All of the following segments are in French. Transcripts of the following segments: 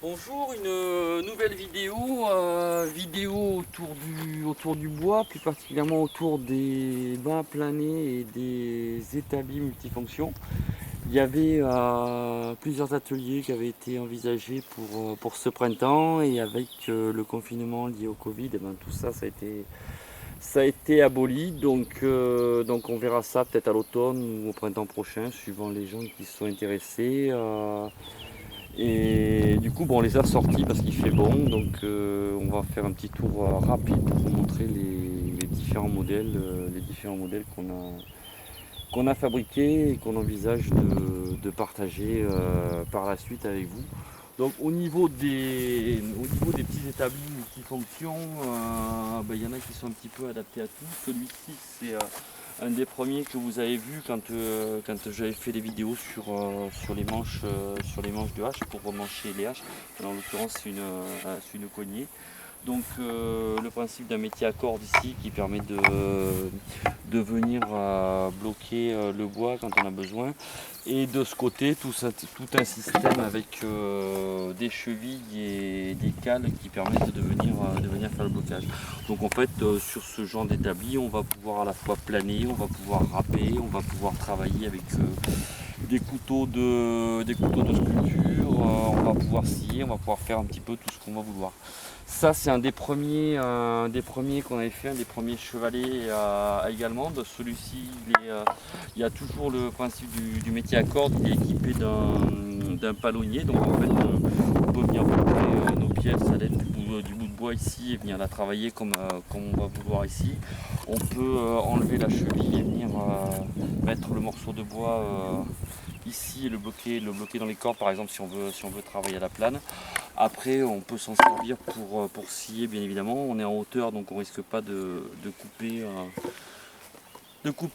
Bonjour, une nouvelle vidéo autour du bois, plus particulièrement autour des bains planés et des établis multifonctions. Il y avait plusieurs ateliers qui avaient été envisagés pour ce printemps, et avec le confinement lié au Covid, et ben, tout ça, ça a été aboli. Donc on verra ça peut-être à l'automne ou au printemps prochain, suivant les gens qui sont intéressés. Et du coup, bon, on les a sortis parce qu'il fait bon, donc on va faire un petit tour rapide pour vous montrer les différents modèles qu'on a fabriqués et qu'on envisage de partager par la suite avec vous. Donc au niveau des petits établis multifonctions, il y en a qui sont un petit peu adaptés à tout. Celui-ci, c'est un des premiers que vous avez vu quand j'avais fait des vidéos sur les manches de hache pour remancher les haches. En l'occurrence, c'est une cognée. Donc le principe d'un métier à corde ici qui permet de venir bloquer le bois quand on a besoin. Et de ce côté, tout un système avec des chevilles et des cales qui permettent de venir faire le blocage. Donc en fait, sur ce genre d'établi, on va pouvoir à la fois planer, on va pouvoir râper, on va pouvoir travailler avec des couteaux de sculpture, on va pouvoir scier, on va pouvoir faire un petit peu tout ce qu'on va vouloir. Ça, c'est un des premiers qu'on avait fait, un des premiers chevalets également. Celui-ci, il y a toujours le principe du métier à corde. Il est équipé d'un palonnier. Donc en fait, on peut venir bloquer nos pièces à l'aide du bout de bois ici et venir la travailler comme on va vouloir ici. On peut enlever la cheville et venir mettre le morceau de bois ici et le bloquer dans les cordes, par exemple, si on veut travailler à la plane. Après, on peut s'en servir pour scier, bien évidemment. On est en hauteur, donc on risque pas de couper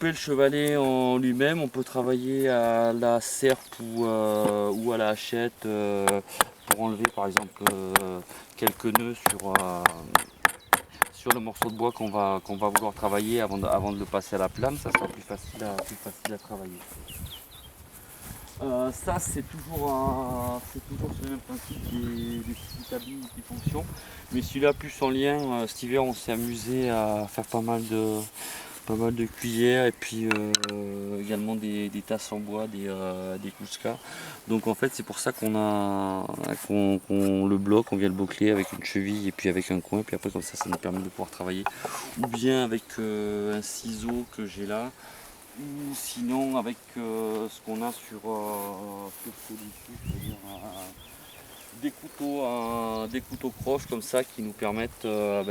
le chevalet en lui-même. On peut travailler à la serpe ou à la hachette pour enlever, par exemple, quelques nœuds sur le morceau de bois qu'on va vouloir travailler avant de le passer à la plane. Ça sera plus facile à travailler. Ça, c'est toujours sur le même principe des petits établis multifonctions, mais celui-là plus en lien. Cet hiver, on s'est amusé à faire pas mal de cuillères et puis également des tasses en bois, des Kouska. Donc en fait, c'est pour ça qu'on le bloque, on vient le boucler avec une cheville et puis avec un coin, puis après comme ça nous permet de pouvoir travailler ou bien avec un ciseau que j'ai là, ou sinon avec ce qu'on a sur celui-ci, c'est-à-dire des couteaux croches comme ça qui nous permettent,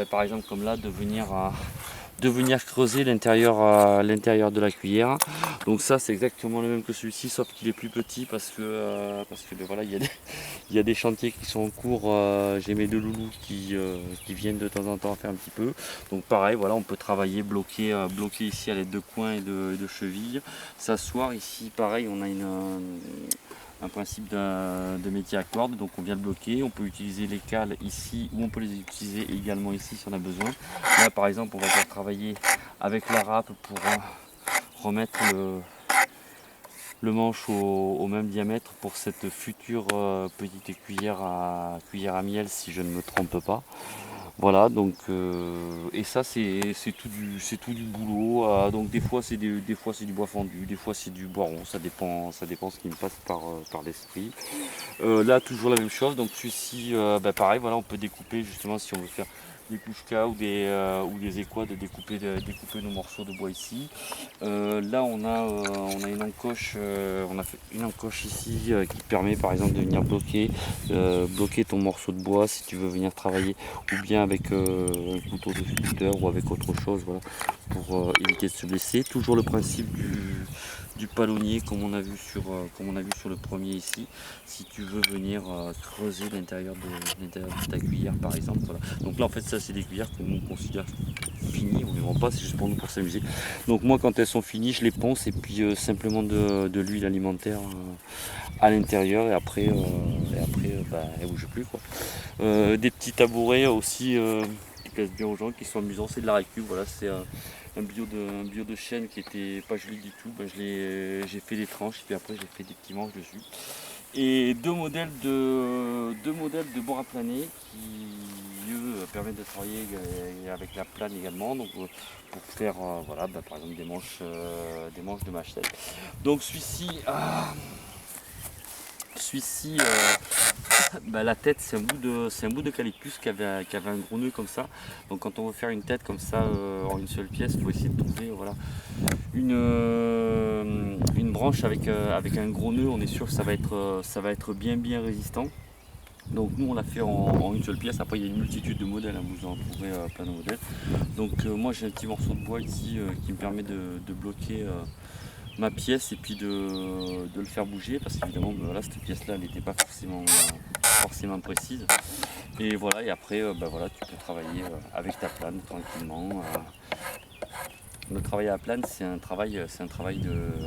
par exemple comme là, de venir creuser l'intérieur de la cuillère. Donc ça, c'est exactement le même que celui-ci, sauf qu'il est plus petit parce que voilà, il y a des chantiers qui sont en cours. J'ai mes deux loulous qui viennent de temps en temps faire un petit peu. Donc pareil, voilà, on peut travailler bloquer ici à l'aide de coins et de chevilles. S'asseoir ici, pareil, on a un principe de métier à corde, donc on vient le bloquer. On peut utiliser les cales ici ou on peut les utiliser également ici si on a besoin. Là par exemple, on va pouvoir travailler avec la râpe pour remettre le manche au même diamètre pour cette future petite cuillère à miel, si je ne me trompe pas. Voilà, donc et ça c'est tout du boulot. Donc des fois c'est du bois fendu, des fois c'est du bois rond, ça dépend ce qui me passe par l'esprit. Là toujours la même chose, donc celui-ci pareil, voilà, on peut découper justement si on veut faire des Kouchka ou des équois, de découper nos morceaux de bois ici. Là on a une encoche, on a fait une encoche ici qui permet par exemple de venir bloquer ton morceau de bois si tu veux venir travailler, ou bien avec un couteau de sculpteur ou avec autre chose, voilà, pour éviter de se blesser. Toujours le principe du palonnier comme on a vu sur le premier ici, si tu veux venir creuser l'intérieur de ta cuillère par exemple, voilà. Donc là en fait ça c'est des cuillères que nous on considère finies, on ne les vend pas, c'est juste pour nous, pour s'amuser. Donc moi quand elles sont finies je les ponce et puis simplement de l'huile alimentaire à l'intérieur, et après elles ne bougent plus, quoi. Des petits tabourets aussi qui plaisent bien aux gens, qui sont amusants, c'est de la récup, voilà, c'est un bio de chêne qui était pas joli du tout. J'ai fait des tranches et puis après j'ai fait des petits manches dessus. Et deux modèles de bord à planer qui eux permettent de travailler avec la plane également, donc pour faire voilà, par exemple des manches de machette. Donc celui-ci la tête c'est un bout de calicus qui avait un gros nœud comme ça. Donc quand on veut faire une tête comme ça en une seule pièce, il faut essayer de trouver voilà, une branche avec un gros nœud. On est sûr que ça va être bien résistant. Donc nous on l'a fait en une seule pièce. Après il y a une multitude de modèles, hein, vous en trouverez plein de modèles. Donc moi j'ai un petit morceau de bois ici qui me permet de bloquer ma pièce et puis de le faire bouger, parce qu'évidemment voilà, cette pièce là elle n'était pas forcément précise. Et voilà, et après voilà, tu peux travailler avec ta plane tranquillement. Le travail à la plane c'est un travail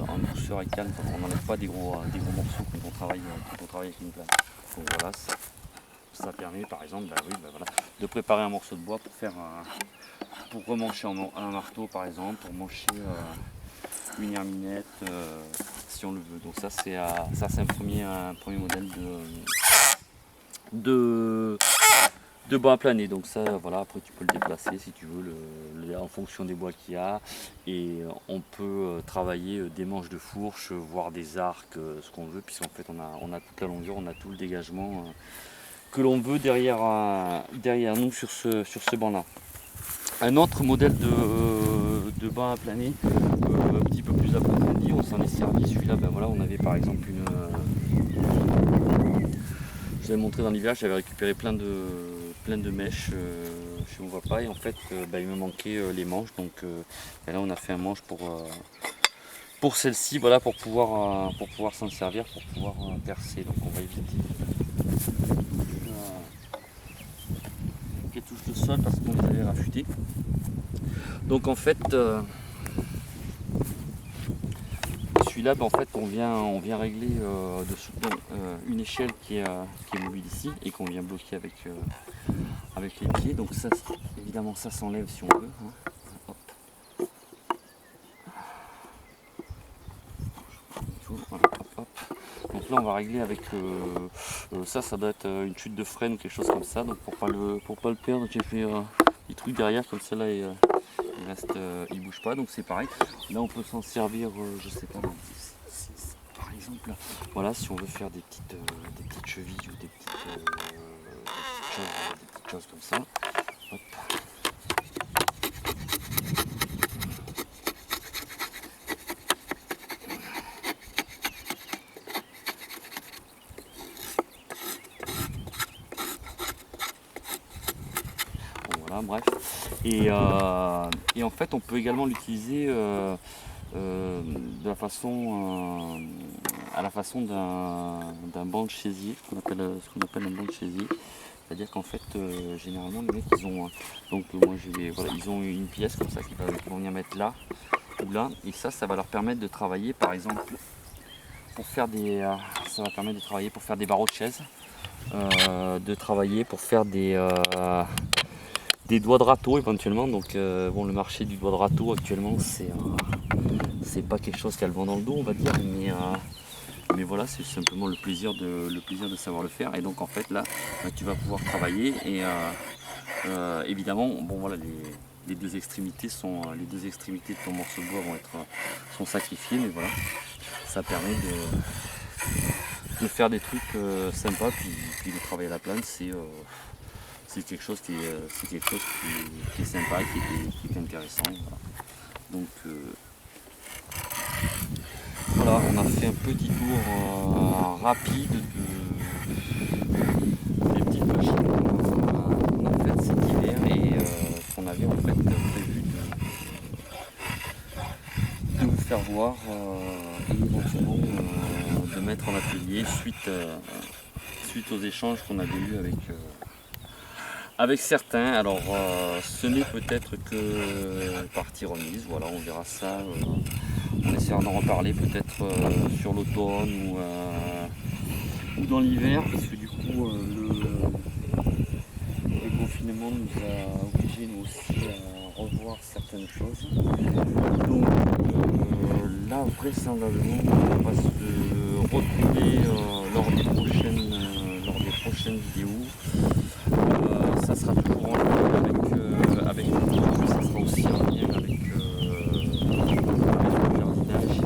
en douceur et calme. On n'enlève pas des gros morceaux quand on travaille avec une plane. Donc voilà, ça permet par exemple voilà, de préparer un morceau de bois pour remancher un marteau par exemple, pour mancher une herminette si on le veut. Donc ça c'est un premier modèle de bois à planer. Donc ça voilà, après tu peux le déplacer si tu veux en fonction des bois qu'il y a, et on peut travailler des manches de fourche, voire des arcs, ce qu'on veut, puisqu'en fait on a toute la longueur, on a tout le dégagement que l'on veut derrière nous sur ce banc là. Un autre modèle de banc à planer un petit peu plus approfondi, on s'en est servi. Celui-là, voilà, on avait par exemple je l'avais montré dans l'hiver, j'avais récupéré plein de mèches chez mon papa, et en fait il me manquait les manches, donc là on a fait un manche pour celle-ci, voilà, pour pouvoir s'en servir, pour pouvoir percer. Donc on va éviter qu'elle touche le sol parce qu'on les avait raffûtés. Donc en fait celui-là, en fait, on vient régler dessous une échelle qui est mobile ici et qu'on vient bloquer avec les pieds. Donc ça, évidemment, ça s'enlève si on veut. Hein. Hop. Voilà, hop. Donc là, on va régler avec ça doit être une chute de frein ou quelque chose comme ça. Donc pour pas le perdre, j'ai fait des trucs derrière comme ça là. Il bouge pas, donc c'est pareil. Là on peut s'en servir, je sais pas, par exemple, voilà, si on veut faire des petites chevilles ou des petites choses comme ça. Hop. Bon, voilà, bref. Et en fait on peut également l'utiliser de la façon à la façon d'un banc de chaisier, ce qu'on appelle un banc de chaisier. C'est-à-dire qu'en fait généralement les mecs ils ont ils ont une pièce comme ça qu'ils vont venir mettre là ou là, et ça va leur permettre de travailler par exemple pour faire ça va permettre de travailler pour faire des barreaux de chaise, de travailler pour faire des doigts de râteau éventuellement. Donc bon, le marché du doigt de râteau actuellement c'est pas quelque chose qui a le vent dans le dos, on va dire, mais voilà, c'est simplement le plaisir de savoir le faire. Et donc en fait là tu vas pouvoir travailler, et évidemment bon voilà, les deux extrémités de ton morceau de bois sont sacrifiées, mais voilà, ça permet de faire des trucs sympas, puis de travailler à la plane, c'est quelque chose qui est sympa, qui est intéressant. Voilà. Donc voilà, on a fait un petit tour rapide des petites machines qu'on a faites cet hiver, et qu'on avait en fait prévu de vous faire voir et éventuellement de mettre en atelier suite aux échanges qu'on avait eus avec certains. Alors ce n'est peut-être que partie remise, voilà, on verra ça, on essaiera d'en reparler peut-être sur l'automne ou dans l'hiver, parce que du coup le confinement nous a obligés nous aussi à revoir certaines choses. Donc là vraisemblablement on va se retrouver lors lors des prochaines vidéos. Ça sera toujours en lien avec le programme, mais ça sera aussi en lien avec le jardinage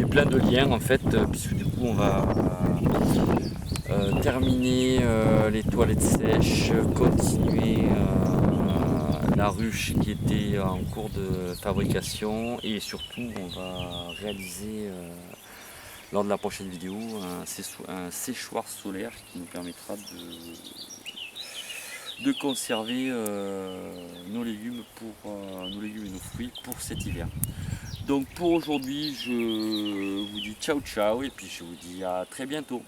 et plein de liens en fait, puisque du coup on va terminer les toilettes sèches, continuer la ruche qui était en cours de fabrication, et surtout on va réaliser lors de la prochaine vidéo un séchoir solaire qui nous permettra de conserver nos légumes et nos fruits pour cet hiver. Donc pour aujourd'hui je vous dis ciao ciao, et puis je vous dis à très bientôt.